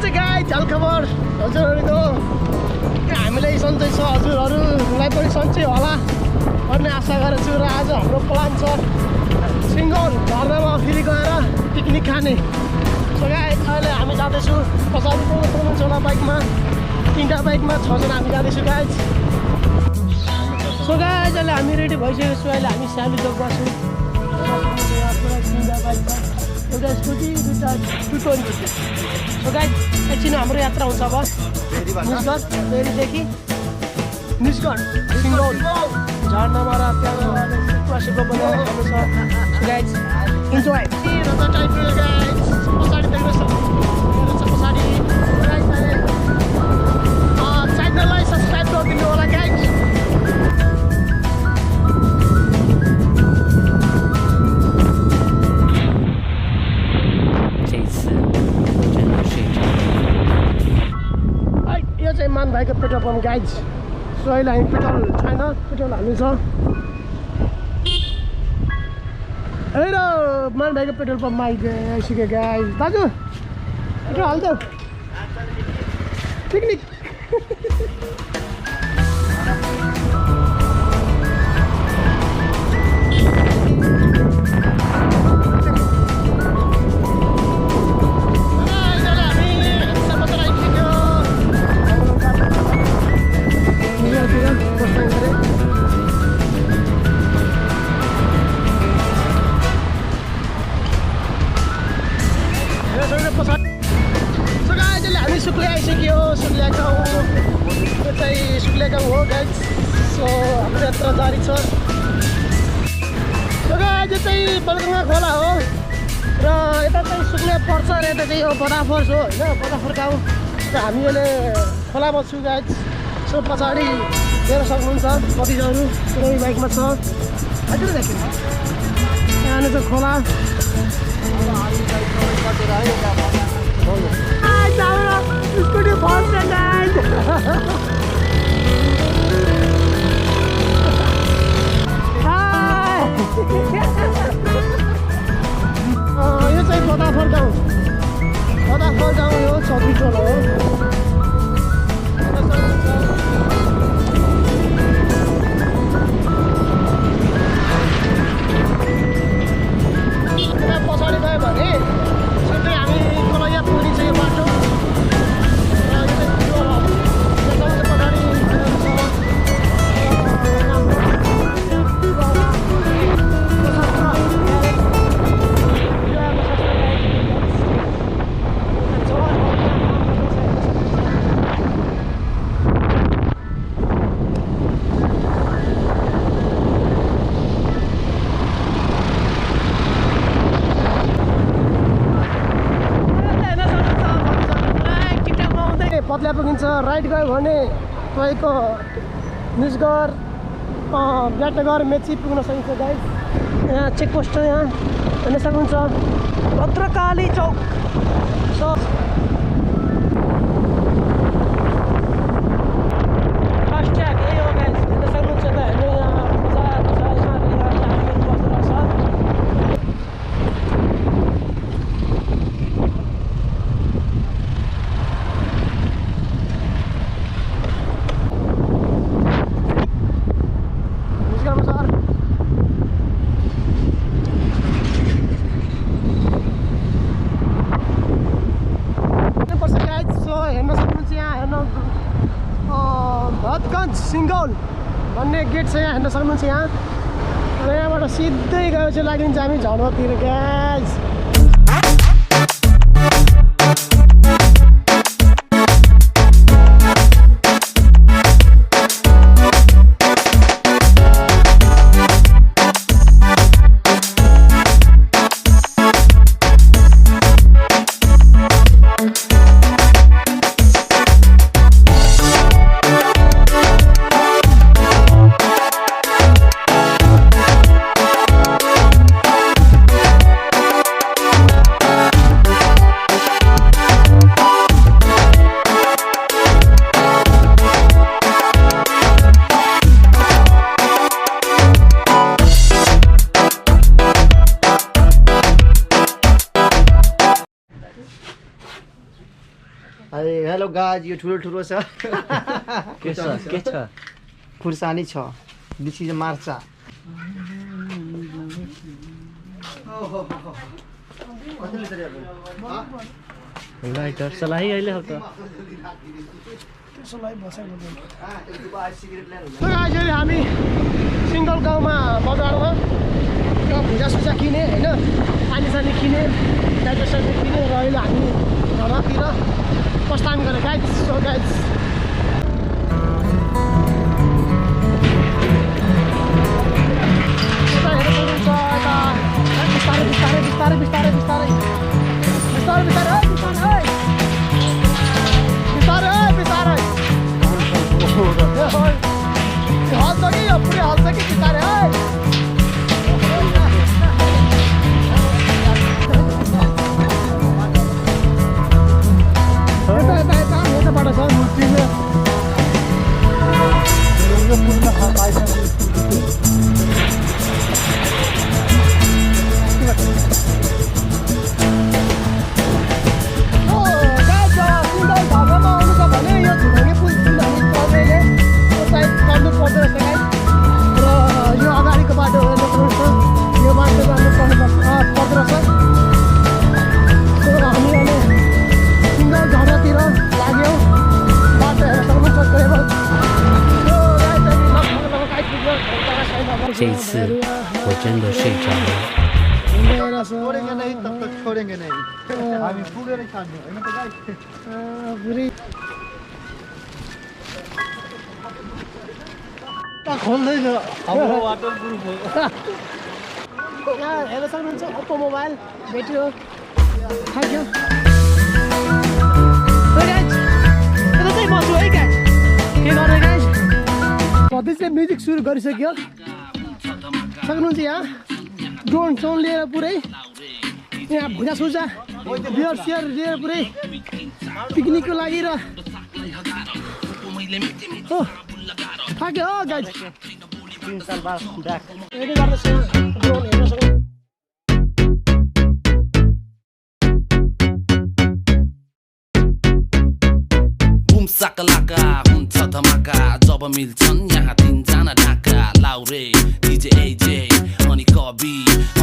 चाहिँ गाइज हालखबर हजुरहरूको हामीलाई सन्चै छ, हजुरहरूलाई पनि सन्चै होला भन्ने आशा गरेछु। र आज हाम्रो प्लान छ सिङ्गौल झरनामा फेरि गएर पिकनिक खाने। सो गाइज अहिले हामी जाँदैछु, पछाडि हुनुहुन्छ होला बाइकमा, 3टा बाइकमा 6 जना हामी जाँदैछु गाइज। सो गाइज अहिले हामी रेडी भइसकेको छु। अहिले हामी स्याली चोकमा छौँ। 3टा बाइकमा, एउटा स्कुटी, 2टा 220। सो गाइज एकछिन हाम्रो यात्रा हुन्छ अब निस्गढ, फेरिदेखि निस्गढ सिङ्गौल झरनामा र त्यहाँ प्रसिद्ध बनाएर खानु छ। Guys enjoy guys. पछाडि देख्नुहोस् पछाडि च्यानललाई सब्सक्राइब गरिदिनु होला गाइज। यो चाहिँ मान भाइको पेट्रोल पम्प गाइज। सो अहिले हामी पेट्रोल छैन, पेट्रोल हाल्नु छ। हेर मान भाइको पेट्रोल पम्पमा आइसक्यो गाइज। दाजु पेट्रोल हाल्छौ? पिकनिक सुक्लिया आइसक्यो। सुक्लिया गाउँ, यो चाहिँ सुक्लिया गाउँ हो गाइज। सो हाम्रो यात्रा जारी छ। यो गाइज यो चाहिँ बलगङ्गा खोला हो र यता चाहिँ सुक्लिया पर्छ र यता चाहिँ यो बदाफोर्स हो होइन, बदाफोर गाउँ। र हामी अहिले खोलामा छु गाइज। सो पछाडि हेर्न सक्नुहुन्छ कतिजनाहरू पुरै बाइकमा छ। हजुर देखिन्छ यहाँ चाहिँ खोला। Scooty first guys. यो चाहिँ बदाफोर गाउँ, बदाफोर गाउँ हो, 26 टोल हो। पछाडि गयो भने सिधै हामी खोलाया पुगिन्छ यो बाटो। पत्ला पुगिन्छ। राइट गयो भने तपाईँको निस्गढ, ब्याटनगर, मेची पुग्न सकिन्छ गाइज। यहाँ चेकपोस्ट छ, यहाँ हेर्न सक्नुहुन्छ भद्रकाली चौक। सो फास्ट्याग यही हो गाइज, हेर्न सक्नुहुन्छ त। हेर्नु यहाँ सिङ्गौल भन्ने गेट छ, यहाँ हेर्न सक्नुहुन्छ। यहाँ र यहाँबाट सिधै गयो चाहिँ लागिन्छ हामी झरनातिर गाइज। हेलो गाइज यो ठुलो छ के छ खुर्सानी छ दिस इज मार्चा लाइटर चलाइ अहिले हो त हामी सिङ्गल गाउँमा बजारमा भुजा सुजा किने होइन पानी सानी किने लाइटर साइटर किने र अहिले हामी घरतिर प्रस्थान गरेँ गाइज सो गाइज यता हेर्नु सक्नुहुन्छ यता बिस्तारै हल्छ कि यो पुरै हल्छ कि बिस्तारै है यताबाट छ मूर्तिले这一次我真的睡着了。 छोडेंगे नहीं तब तक छोडेंगे नहीं हामी पुगेरै खान्छु हैन त गाइस खोल्दैछ हाम्रो वाटर प्रुफ हो यहाँ हेर्न सक्नुहुन्छ ओप्पो मोबाइल ब्याट्री हो थाक्यो यता चाहिँ बस्छु है गाइस के गर्ने गाइस भतिजले म्युजिक सुरु गरिसक्यो सक्नुहुन्छ यहाँ ड्रोन सोन लिएर पुरै यहाँ भुजा सुजा बियर सियर लिएर पुरै पिकनिकको लागि र थाक्यो हो गाइस 3 साल बाद ब्याक यदि गर्दैछ ड्रोन हेर्न सक्नुहुन्छ साकलाका हुन्छ धमाका जब मिल्छन् यहाँ तीनजना ढाका लाउरे डीजे एजे अनि कवि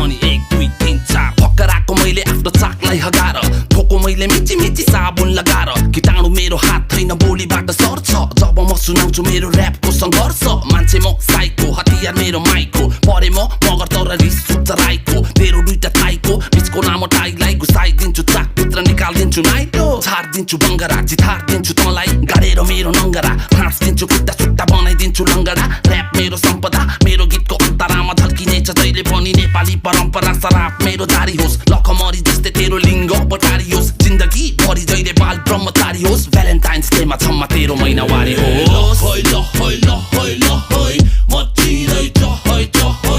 अनि 1 2 3 4 फकराको मैले आफ्नो चाकलाई हगार ठोको मैले मिची मिची साबुन लगाएर कीटाणु मेरो हात छैन बोलीबाट सर्छ जब म सुनाउँछु मेरो र्यापको सङ्घर्ष मान्छे म साइको हतियार मेरो माइको परे म मगर तर रिस उच्च राईको तेरो दुईटा थाइको बिचको लामो टाइलाई घुसाइदिन्छु चाक भित्र निकालिदिन्छु नाइटो झारिदिन्छु बङ्गरा चिथारिदिन्छु तँलाई गाडेर मेरो नङ्गरा फाँसिदिन्छु खुट्टा सुट्टा बनाइदिन्छु लङ्गडा र्याप मेरो सम्पदा मेरो गीतको अन्तरामा झल्किनेछ जहिले पनि नेपाली परम्परा शराब मेरो जारी होस् लखमरी जस्तै तेरो लिङ्ग बटारियोस् जिन्दगी भरि जहिले बाल ब्रह्मचारी होस् भ्यालेन्टाइन्स डेमा छम्मा तेरो महिनावारी होस् हैलो हैलो हैलो है मचिँदैछ है त है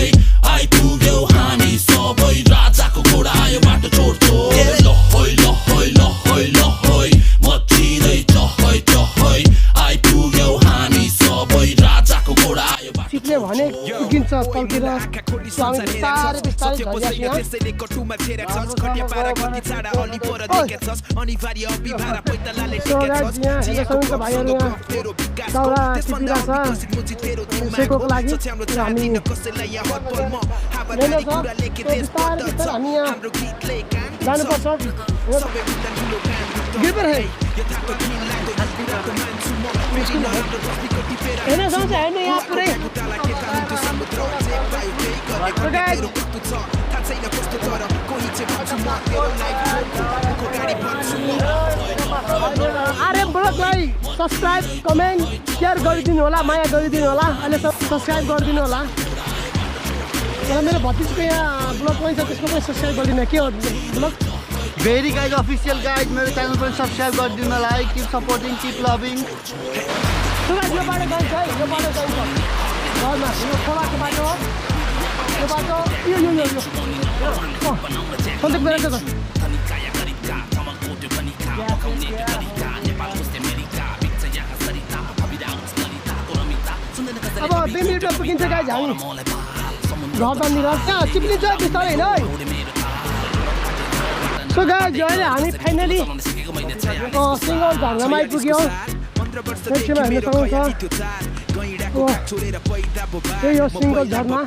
आइपुग्यौ हामी सबै राजाको घोडा आयो बाटो छोड्छौ हैलो हैलो हैलो हैलो है मचिँदैछ है त है आइपुग्यौ हामी सबै राजाको घोडा आयो सिटले भने उकिन्छ तल्तिर स्वामी बिस्तारै बिस्तारै झरिया सेकोको लागि हामी हामी यहाँ जानुपर्छ हेर्न सक्छ हेर्नु यहाँ पुरै आरएम ब्लगलाई सब्सक्राइब कमेन्ट सेयर गरिदिनु होला माया गरिदिनु होला अहिले सब्सक्राइब गरिदिनु होला र मेरो भतिजको यहाँ ब्लग पनि छ त्यसको पनि सब्सक्राइब गरिदिनु के हो blog very guys official guys मेरो च्यानल पनि सब्सक्राइब गरिदिनु होला किप सपोर्टिङ किप लभिङ यो बाटो जान्छ है यो बाटो जान्छ घरमा यो खोलाको बाटो हो यो बाटो यो सन्दीप गएर छ अब 2 मिनटमा पुगिन्छ गाइज हामी घरतिर यहाँ चिप्लिन्छ बिस्तारै होइन है सो गाइज अहिले हामी फाइनली सिङ्गल झर्नामा आइपुग्यौँ एकछिनमा हेर्न सक्नुहुन्छ त्यही हो सिङ्गल झर्ना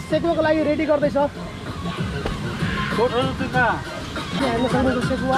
सेक्नुको लागि रेडी गर्दैछ हेर्न सक्नुहुन्छ सेकुवा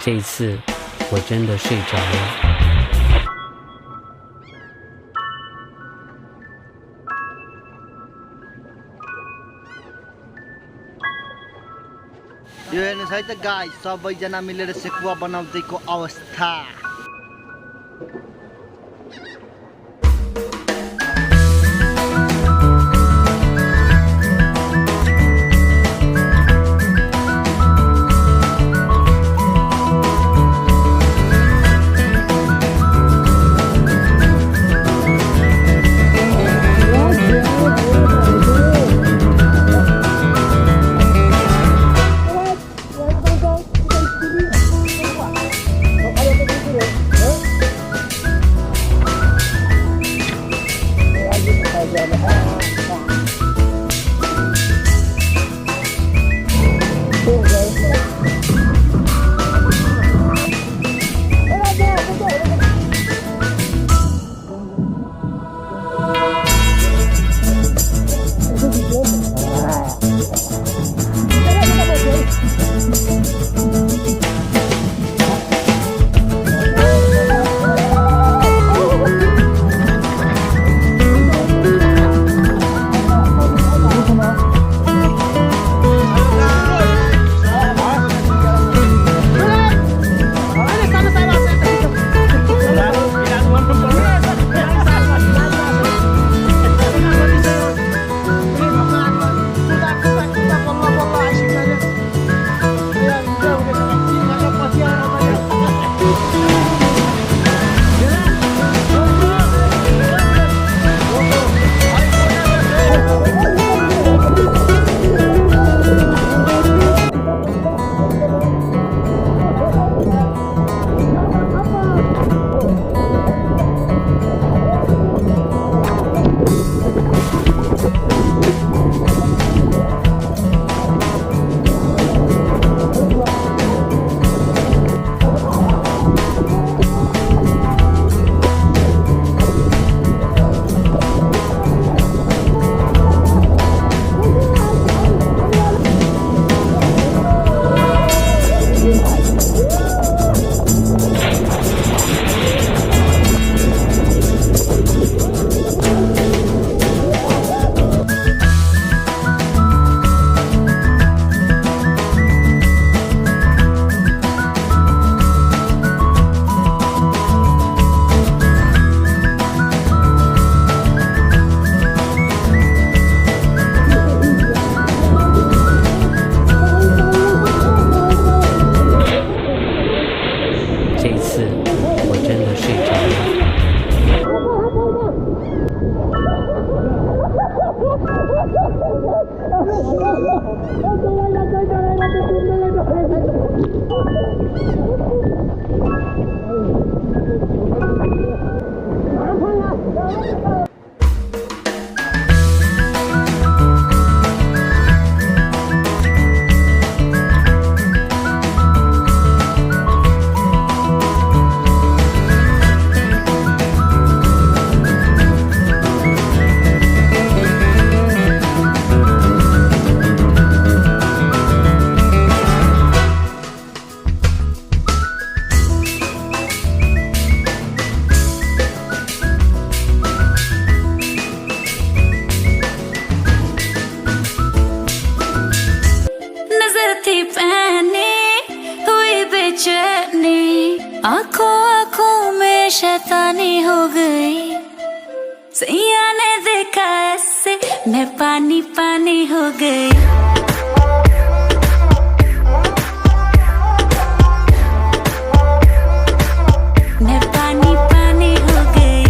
这一次我真的睡着了。यो हेर्नुहोस् है त गाइस सबैजना मिलेर सेकुवा बनाउँदैको अवस्था आंखों आंखों में शैतानी हो गई, सैया ने देखा ऐसे मैं पानी पानी हो गई। मैं पानी पानी हो गई।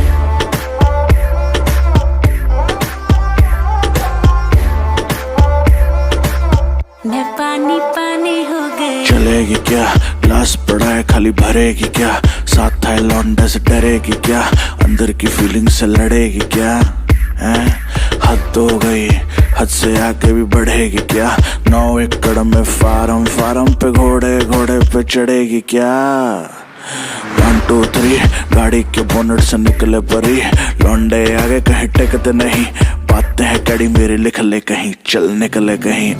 मैं पानी पानी हो गई। चलेगी क्या, ग्लास पड़ा है खाली भरेगी क्या, साथ था लौंडे से डरेगी क्या, अंदर की फीलिंग से लड़ेगी क्या, हैं? हद हो गई, हद से आगे भी बढ़ेगी क्या, 9 एकड़ में फार्म, फार्म पे घोड़े, घोड़े पे चढ़ेगी क्या। 1 2 3 गाड़ी के बोनट से निकले परी, लौंडे आगे कहीं टिकते नहीं, बातें हैं कड़ी मेरी लिख ले कहीं, चल निकले कहीं।